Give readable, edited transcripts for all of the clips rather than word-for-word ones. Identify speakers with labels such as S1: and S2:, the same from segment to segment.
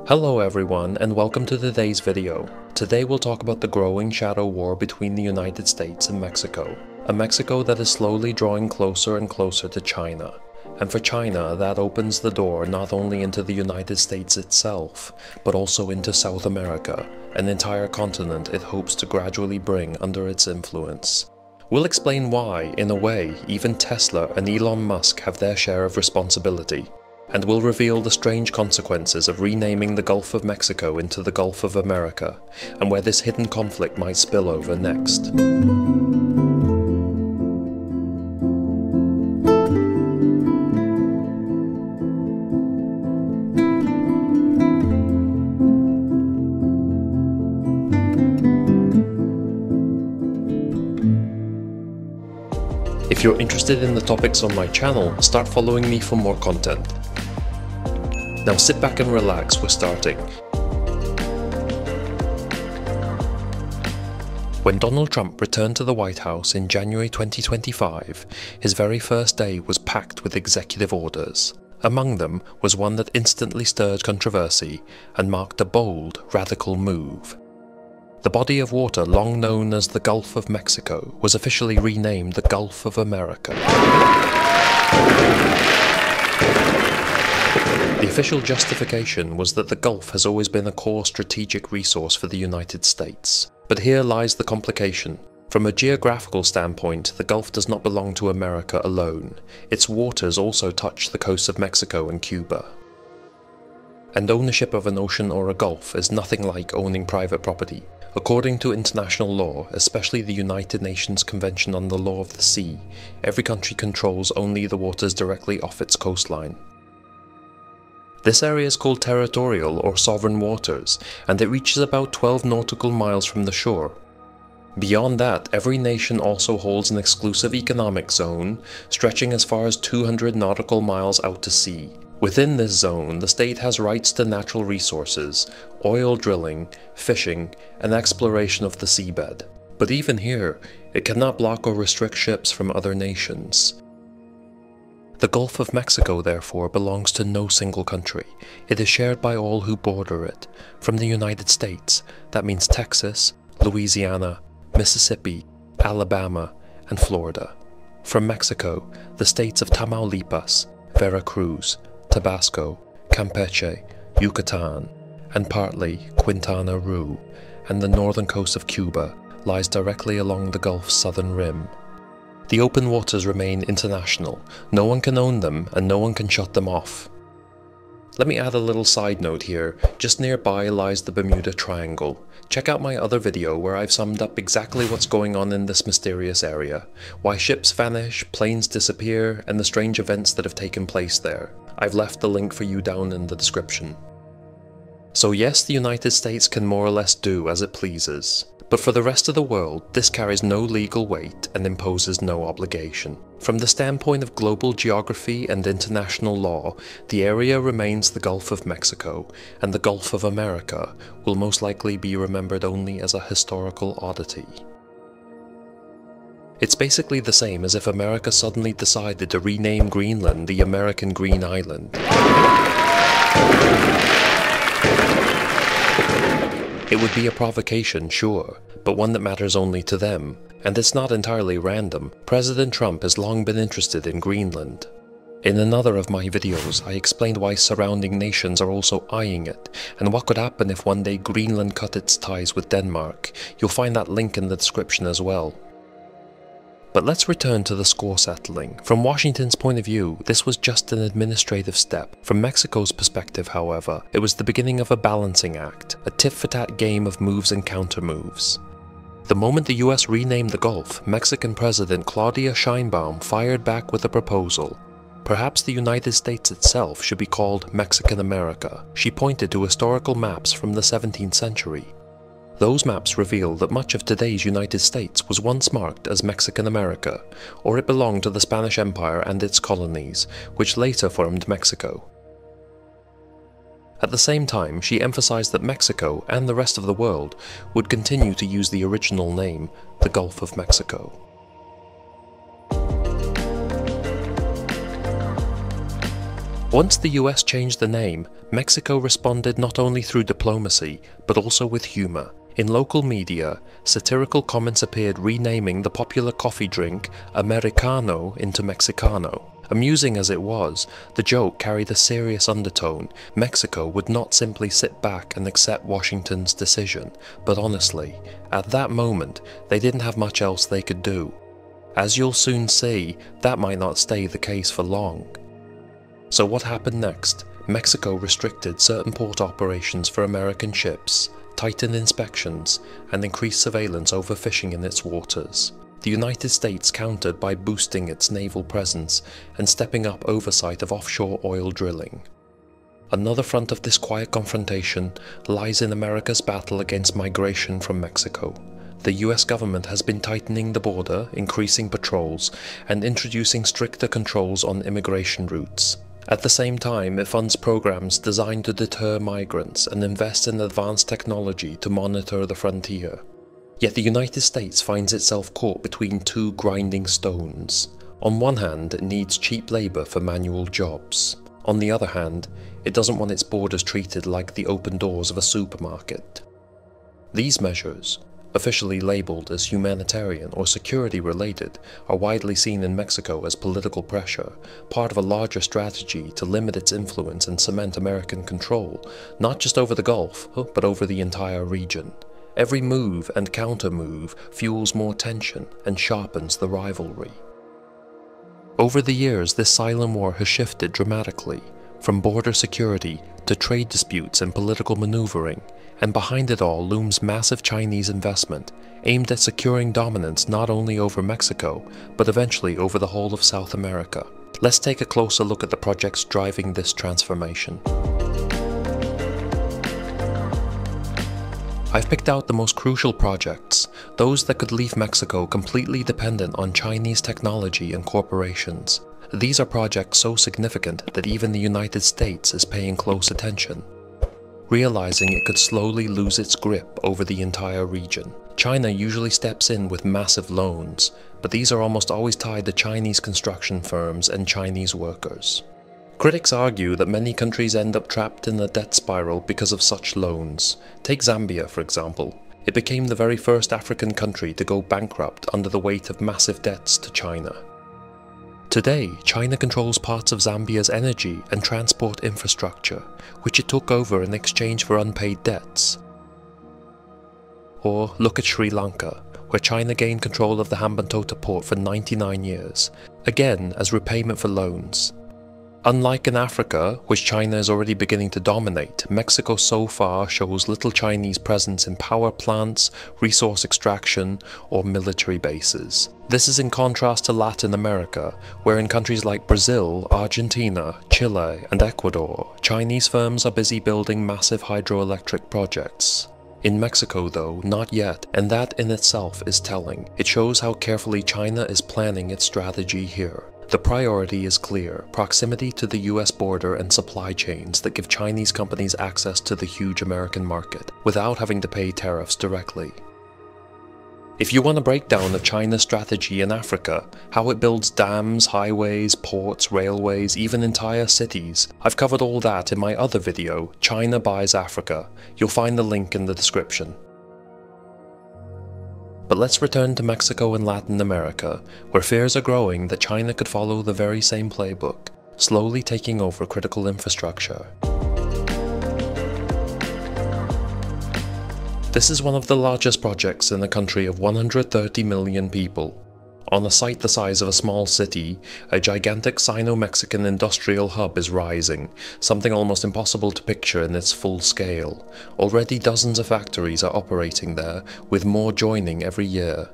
S1: Hello everyone and welcome to today's video. Today we'll talk about the growing shadow war between the United States and Mexico. A Mexico that is slowly drawing closer and closer to China. And for China, that opens the door not only into the United States itself, but also into South America, an entire continent it hopes to gradually bring under its influence. We'll explain why, in a way, even Tesla and Elon Musk have their share of responsibility. And we'll reveal the strange consequences of renaming the Gulf of Mexico into the Gulf of America, and where this hidden conflict might spill over next. If you're interested in the topics on my channel, start following me for more content. Now sit back and relax, we're starting. When Donald Trump returned to the White House in January 2025, his very first day was packed with executive orders. Among them was one that instantly stirred controversy and marked a bold, radical move. The body of water long known as the Gulf of Mexico was officially renamed the Gulf of America. The official justification was that the Gulf has always been a core strategic resource for the United States. But here lies the complication. From a geographical standpoint, the Gulf does not belong to America alone. Its waters also touch the coasts of Mexico and Cuba. And ownership of an ocean or a gulf is nothing like owning private property. According to international law, especially the United Nations Convention on the Law of the Sea, every country controls only the waters directly off its coastline. This area is called territorial or sovereign waters, and it reaches about 12 nautical miles from the shore. Beyond that, every nation also holds an exclusive economic zone, stretching as far as 200 nautical miles out to sea. Within this zone, the state has rights to natural resources, oil drilling, fishing, and exploration of the seabed. But even here, it cannot block or restrict ships from other nations. The Gulf of Mexico, therefore, belongs to no single country. It is shared by all who border it. From the United States, that means Texas, Louisiana, Mississippi, Alabama, and Florida. From Mexico, the states of Tamaulipas, Veracruz, Tabasco, Campeche, Yucatan, and partly Quintana Roo, and the northern coast of Cuba lies directly along the Gulf's southern rim. The open waters remain international. No one can own them and no one can shut them off. Let me add a little side note here. Just nearby lies the Bermuda Triangle. Check out my other video where I've summed up exactly what's going on in this mysterious area, why ships vanish, planes disappear, and the strange events that have taken place there. I've left the link for you down in the description. So yes, the United States can more or less do as it pleases. But for the rest of the world, this carries no legal weight and imposes no obligation. From the standpoint of global geography and international law, the area remains the Gulf of Mexico, and the Gulf of America will most likely be remembered only as a historical oddity. It's basically the same as if America suddenly decided to rename Greenland the American Green Island. It would be a provocation, sure, but one that matters only to them. And it's not entirely random. President Trump has long been interested in Greenland. In another of my videos, I explained why surrounding nations are also eyeing it, and what could happen if one day Greenland cut its ties with Denmark. You'll find that link in the description as well. But let's return to the score settling. From Washington's point of view, this was just an administrative step. From Mexico's perspective, however, it was the beginning of a balancing act, a tit-for-tat game of moves and counter-moves. The moment the US renamed the Gulf, Mexican President Claudia Sheinbaum fired back with a proposal. Perhaps the United States itself should be called Mexican America. She pointed to historical maps from the 17th century. Those maps reveal that much of today's United States was once marked as Mexican America, or it belonged to the Spanish Empire and its colonies, which later formed Mexico. At the same time, she emphasized that Mexico and the rest of the world would continue to use the original name, the Gulf of Mexico. Once the US changed the name, Mexico responded not only through diplomacy, but also with humor. In local media, satirical comments appeared renaming the popular coffee drink Americano into Mexicano. Amusing as it was, the joke carried a serious undertone. Mexico would not simply sit back and accept Washington's decision, but honestly, at that moment, they didn't have much else they could do. As you'll soon see, that might not stay the case for long. So what happened next? Mexico restricted certain port operations for American ships, tightened inspections, and increased surveillance over fishing in its waters. The United States countered by boosting its naval presence and stepping up oversight of offshore oil drilling. Another front of this quiet confrontation lies in America's battle against migration from Mexico. The US government has been tightening the border, increasing patrols, and introducing stricter controls on immigration routes. At the same time, it funds programs designed to deter migrants and invest in advanced technology to monitor the frontier. Yet the United States finds itself caught between two grinding stones. On one hand, it needs cheap labor for manual jobs. On the other hand, it doesn't want its borders treated like the open doors of a supermarket. These measures, officially labeled as humanitarian or security related, are widely seen in Mexico as political pressure, part of a larger strategy to limit its influence and cement American control, not just over the Gulf, but over the entire region. Every move and counter-move fuels more tension and sharpens the rivalry. Over the years, this silent war has shifted dramatically, from border security to trade disputes and political maneuvering, and behind it all looms massive Chinese investment, aimed at securing dominance not only over Mexico, but eventually over the whole of South America. Let's take a closer look at the projects driving this transformation. I've picked out the most crucial projects, those that could leave Mexico completely dependent on Chinese technology and corporations. These are projects so significant that even the United States is paying close attention, realizing it could slowly lose its grip over the entire region. China usually steps in with massive loans, but these are almost always tied to Chinese construction firms and Chinese workers. Critics argue that many countries end up trapped in a debt spiral because of such loans. Take Zambia, for example. It became the very first African country to go bankrupt under the weight of massive debts to China. Today, China controls parts of Zambia's energy and transport infrastructure, which it took over in exchange for unpaid debts. Or look at Sri Lanka, where China gained control of the Hambantota port for 99 years, again as repayment for loans. Unlike in Africa, which China is already beginning to dominate, Mexico so far shows little Chinese presence in power plants, resource extraction, or military bases. This is in contrast to Latin America, where in countries like Brazil, Argentina, Chile, and Ecuador, Chinese firms are busy building massive hydroelectric projects. In Mexico though, not yet, and that in itself is telling. It shows how carefully China is planning its strategy here. The priority is clear: proximity to the US border and supply chains that give Chinese companies access to the huge American market, without having to pay tariffs directly. If you want a breakdown of China's strategy in Africa, how it builds dams, highways, ports, railways, even entire cities, I've covered all that in my other video, China Buys Africa. You'll find the link in the description. But let's return to Mexico and Latin America, where fears are growing that China could follow the very same playbook, slowly taking over critical infrastructure. This is one of the largest projects in a country of 130 million people. On a site the size of a small city, a gigantic Sino-Mexican industrial hub is rising, something almost impossible to picture in its full scale. Already dozens of factories are operating there, with more joining every year.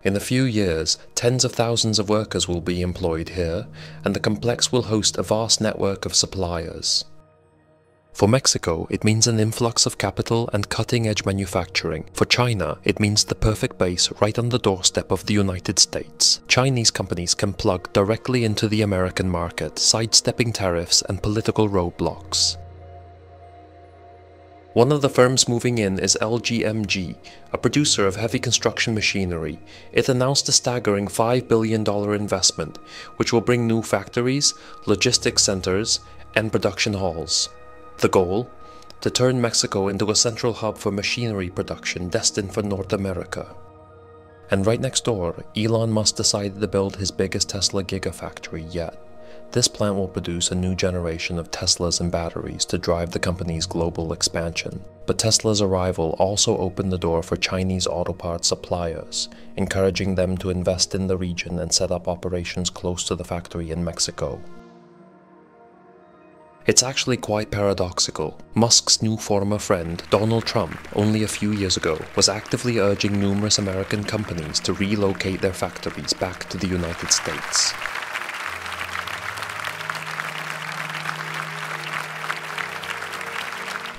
S1: In a few years, tens of thousands of workers will be employed here, and the complex will host a vast network of suppliers. For Mexico, it means an influx of capital and cutting-edge manufacturing. For China, it means the perfect base right on the doorstep of the United States. Chinese companies can plug directly into the American market, sidestepping tariffs and political roadblocks. One of the firms moving in is LGMG, a producer of heavy construction machinery. It announced a staggering $5 billion investment, which will bring new factories, logistics centers, and production halls. The goal? To turn Mexico into a central hub for machinery production destined for North America. And right next door, Elon Musk decided to build his biggest Tesla Gigafactory yet. This plant will produce a new generation of Teslas and batteries to drive the company's global expansion. But Tesla's arrival also opened the door for Chinese auto parts suppliers, encouraging them to invest in the region and set up operations close to the factory in Mexico. It's actually quite paradoxical. Musk's new former friend, Donald Trump, only a few years ago, was actively urging numerous American companies to relocate their factories back to the United States.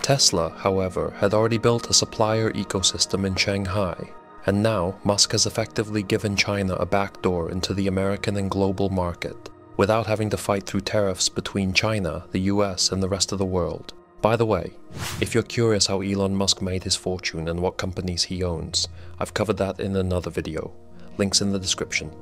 S1: Tesla, however, had already built a supplier ecosystem in Shanghai, and now Musk has effectively given China a backdoor into the American and global market, without having to fight through tariffs between China, the US, and the rest of the world. By the way, if you're curious how Elon Musk made his fortune and what companies he owns, I've covered that in another video. Links in the description.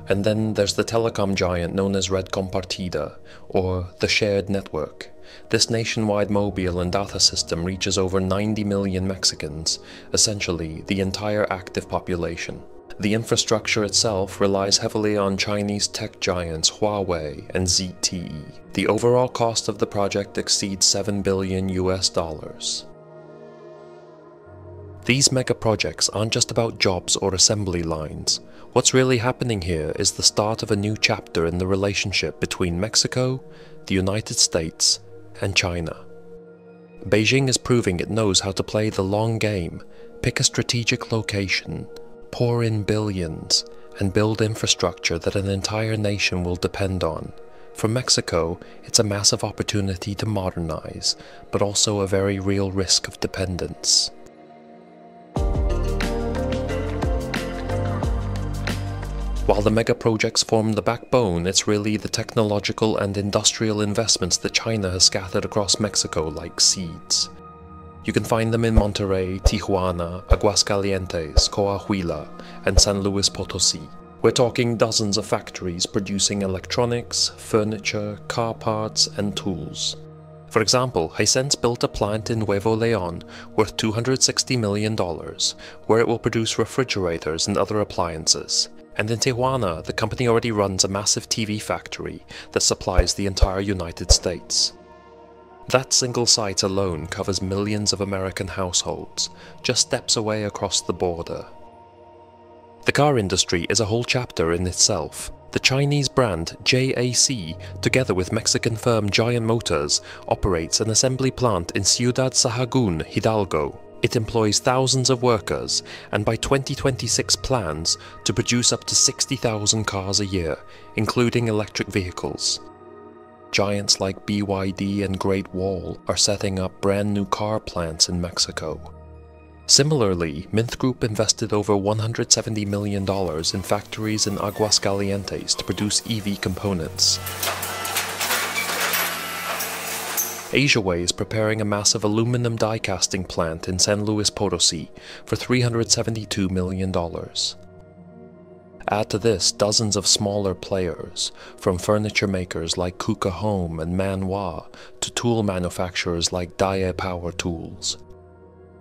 S1: And then there's the telecom giant known as Red Compartida, or the Shared Network. This nationwide mobile and data system reaches over 90 million Mexicans, essentially the entire active population. The infrastructure itself relies heavily on Chinese tech giants Huawei and ZTE. The overall cost of the project exceeds $7 billion US. These megaprojects aren't just about jobs or assembly lines. What's really happening here is the start of a new chapter in the relationship between Mexico, the United States, and China. Beijing is proving it knows how to play the long game, pick a strategic location, pour in billions, and build infrastructure that an entire nation will depend on. For Mexico, it's a massive opportunity to modernize, but also a very real risk of dependence. While the megaprojects form the backbone, it's really the technological and industrial investments that China has scattered across Mexico like seeds. You can find them in Monterrey, Tijuana, Aguascalientes, Coahuila, and San Luis Potosí. We're talking dozens of factories producing electronics, furniture, car parts, and tools. For example, Hisense built a plant in Nuevo, Léon worth $260 million, where it will produce refrigerators and other appliances. And in Tijuana, the company already runs a massive TV factory that supplies the entire United States. That single site alone covers millions of American households, just steps away across the border. The car industry is a whole chapter in itself. The Chinese brand JAC, together with Mexican firm Giant Motors, operates an assembly plant in Ciudad Sahagun, Hidalgo. It employs thousands of workers, and by 2026 plans to produce up to 60,000 cars a year, including electric vehicles. Giants like BYD and Great Wall are setting up brand new car plants in Mexico. Similarly, Mint Group invested over $170 million in factories in Aguascalientes to produce EV components. Asiaway is preparing a massive aluminum die casting plant in San Luis Potosí for $372 million. Add to this dozens of smaller players, from furniture makers like Kuka Home and Manhua to tool manufacturers like Daya Power Tools.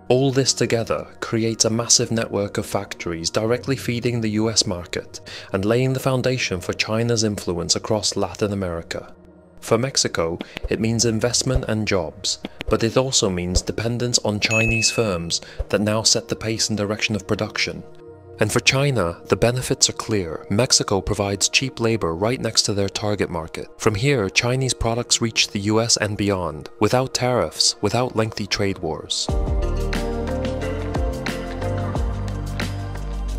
S1: All this together creates a massive network of factories directly feeding the US market and laying the foundation for China's influence across Latin America. For Mexico, it means investment and jobs, but it also means dependence on Chinese firms that now set the pace and direction of production. And for China, the benefits are clear. Mexico provides cheap labor right next to their target market. From here, Chinese products reach the US and beyond, without tariffs, without lengthy trade wars.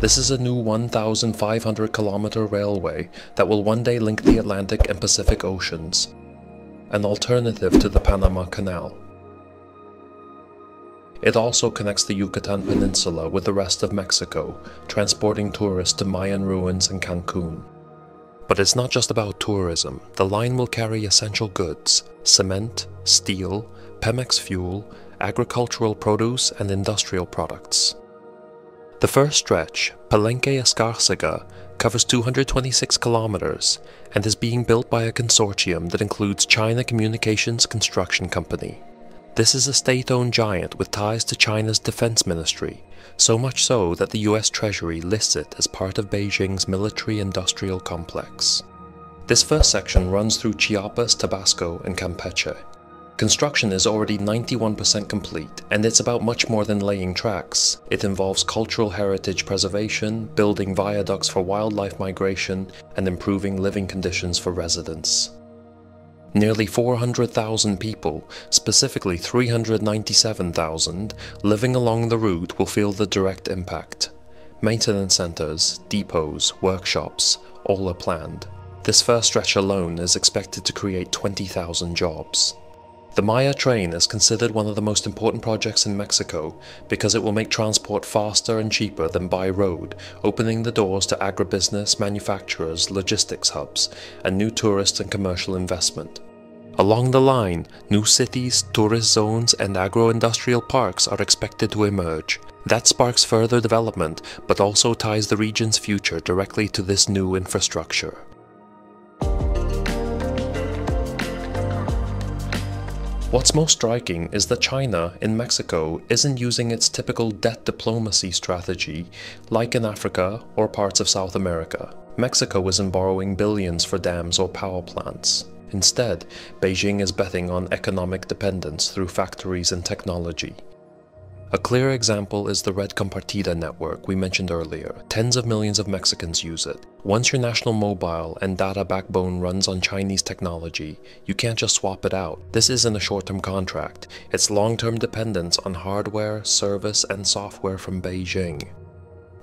S1: This is a new 1,500-kilometer railway that will one day link the Atlantic and Pacific Oceans, an alternative to the Panama Canal. It also connects the Yucatan Peninsula with the rest of Mexico, transporting tourists to Mayan ruins and Cancun. But it's not just about tourism. The line will carry essential goods, cement, steel, Pemex fuel, agricultural produce, and industrial products. The first stretch, Palenque-Escárcega, covers 226 kilometers and is being built by a consortium that includes China Communications Construction Company. This is a state-owned giant with ties to China's defense ministry, so much so that the US Treasury lists it as part of Beijing's military-industrial complex. This first section runs through Chiapas, Tabasco, and Campeche. Construction is already 91% complete, and it's about much more than laying tracks. It involves cultural heritage preservation, building viaducts for wildlife migration, and improving living conditions for residents. Nearly 400,000 people, specifically 397,000, living along the route will feel the direct impact. Maintenance centers, depots, workshops, all are planned. This first stretch alone is expected to create 20,000 jobs. The Maya train is considered one of the most important projects in Mexico because it will make transport faster and cheaper than by road, opening the doors to agribusiness, manufacturers, logistics hubs, and new tourist and commercial investment. Along the line, new cities, tourist zones, and agro-industrial parks are expected to emerge. That sparks further development, but also ties the region's future directly to this new infrastructure. What's most striking is that China, in Mexico, isn't using its typical debt diplomacy strategy like in Africa or parts of South America. Mexico isn't borrowing billions for dams or power plants. Instead, Beijing is betting on economic dependence through factories and technology. A clear example is the Red Compartida network we mentioned earlier. Tens of millions of Mexicans use it. Once your national mobile and data backbone runs on Chinese technology, you can't just swap it out. This isn't a short-term contract. It's long-term dependence on hardware, service, and software from Beijing.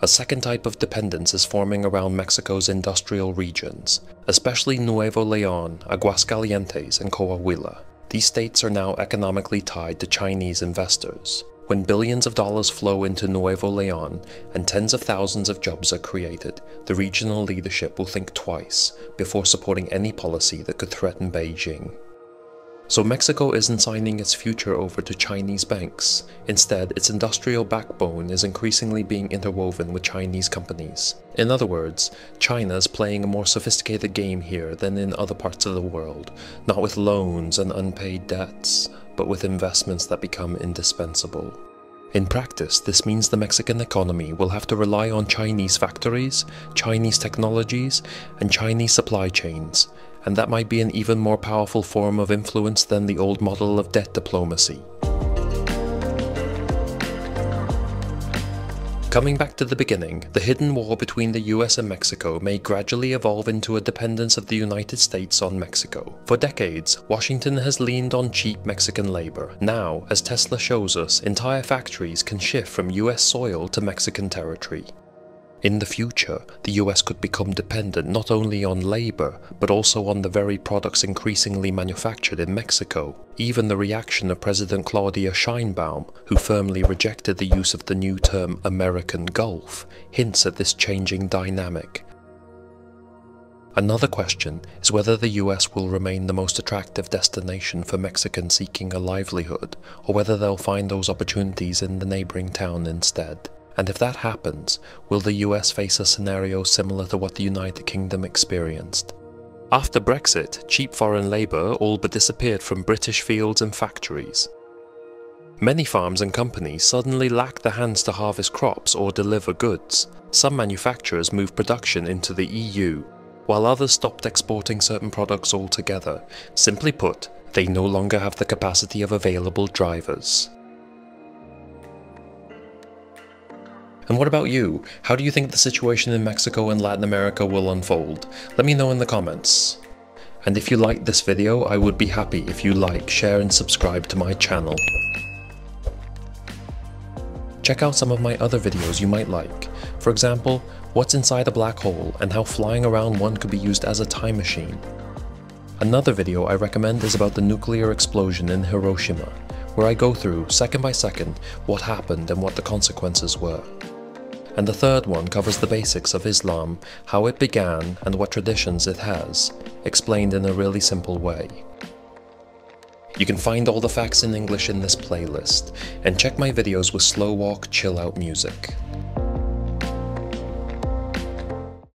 S1: A second type of dependence is forming around Mexico's industrial regions, especially Nuevo Léon, Aguascalientes, and Coahuila. These states are now economically tied to Chinese investors. When billions of dollars flow into Nuevo Léon and tens of thousands of jobs are created, the regional leadership will think twice before supporting any policy that could threaten Beijing. So Mexico isn't signing its future over to Chinese banks. Instead, its industrial backbone is increasingly being interwoven with Chinese companies. In other words, China's playing a more sophisticated game here than in other parts of the world, not with loans and unpaid debts, but with investments that become indispensable. In practice, this means the Mexican economy will have to rely on Chinese factories, Chinese technologies, and Chinese supply chains, and that might be an even more powerful form of influence than the old model of debt diplomacy. Coming back to the beginning, the hidden war between the US and Mexico may gradually evolve into a dependence of the United States on Mexico. For decades, Washington has leaned on cheap Mexican labor. Now, as Tesla shows us, entire factories can shift from US soil to Mexican territory. In the future, the US could become dependent not only on labor, but also on the very products increasingly manufactured in Mexico. Even the reaction of President Claudia Sheinbaum, who firmly rejected the use of the new term American Gulf, hints at this changing dynamic. Another question is whether the US will remain the most attractive destination for Mexicans seeking a livelihood, or whether they'll find those opportunities in the neighboring town instead. And if that happens, will the US face a scenario similar to what the United Kingdom experienced? After Brexit, cheap foreign labour all but disappeared from British fields and factories. Many farms and companies suddenly lacked the hands to harvest crops or deliver goods. Some manufacturers moved production into the EU, while others stopped exporting certain products altogether. Simply put, they no longer have the capacity of available drivers. And what about you? How do you think the situation in Mexico and Latin America will unfold? Let me know in the comments. And if you liked this video, I would be happy if you like, share and subscribe to my channel. Check out some of my other videos you might like. For example, what's inside a black hole and how flying around one could be used as a time machine. Another video I recommend is about the nuclear explosion in Hiroshima, where I go through, second by second, what happened and what the consequences were. and the third one covers the basics of Islam, how it began and what traditions it has, explained in a really simple way. You can find all the facts in English in this playlist, and check my videos with slow walk, chill out music.